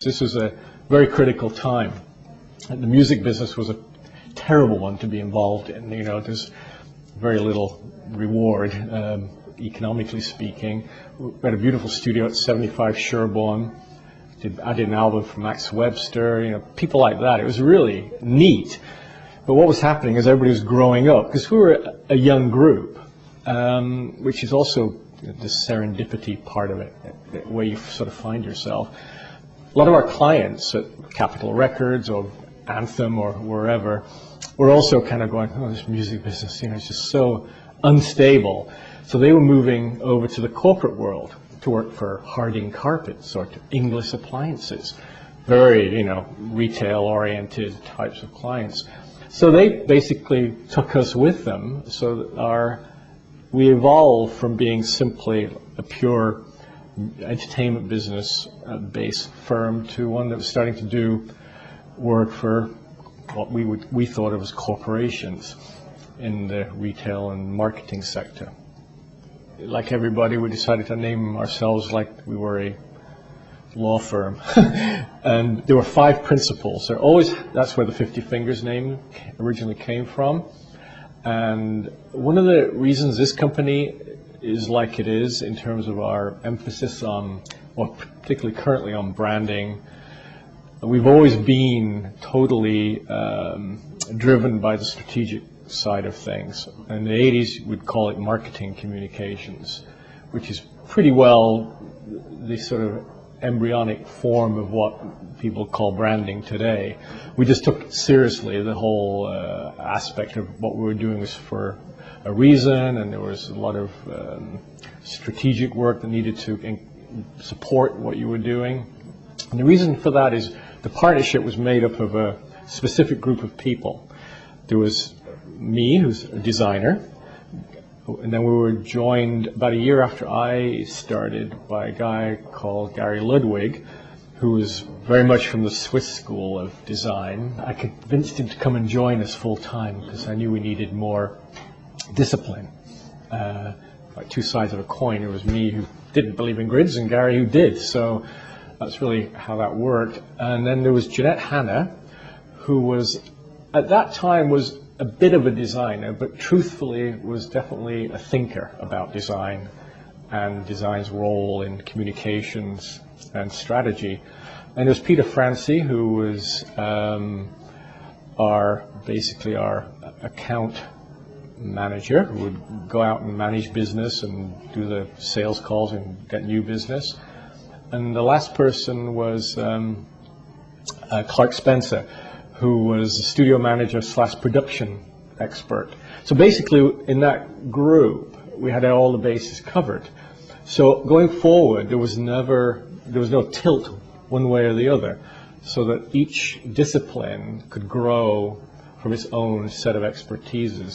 This was a very critical time. And the music business was a terrible one to be involved in. You know, there's very little reward, economically speaking. We had a beautiful studio at 75 Sherborne. I did an album for Max Webster, you know, people like that. It was really neat. But what was happening is everybody was growing up, because we were a young group, which is also the serendipity part of it, where you sort of find yourself. A lot of our clients at Capitol Records or Anthem or wherever were also kind of going, oh, this music business, you know, it's just so unstable. So they were moving over to the corporate world to work for Harding Carpets or to Inglis Appliances, very, you know, retail-oriented types of clients. So they basically took us with them, so that we evolved from being simply a pure entertainment business based firm to one that was starting to do work for what we thought of as corporations in the retail and marketing sector. Like everybody, we decided to name ourselves like we were a law firm. And there were 5 principles. That's where the 50 Fingers name originally came from. And one of the reasons this company is like it is in terms of our emphasis on, or particularly currently on branding, we've always been totally driven by the strategic side of things. In the 80s, we'd call it marketing communications, which is pretty well the sort of embryonic form of what people call branding today. We just took seriously the whole aspect of what we were doing was for a reason, and there was a lot of strategic work that needed to support what you were doing. And the reason for that is the partnership was made up of a specific group of people. There was me, who's a designer, and then we were joined about a year after I started by a guy called Gary Ludwig, who was very much from the Swiss school of design. I convinced him to come and join us full time because I knew we needed more discipline. Like 2 sides of a coin. It was me who didn't believe in grids and Gary who did. So that's really how that worked. And then there was Jeanette Hanna, who was, at that time, was a bit of a designer, but truthfully was definitely a thinker about design and design's role in communications and strategy. And there's Peter Francie, who was basically our account manager, who would go out and manage business and do the sales calls and get new business. And the last person was Clark Spencer, who was a studio manager / production expert. So basically in that group we had all the bases covered. So going forward there was no tilt one way or the other, so that each discipline could grow from its own set of expertises.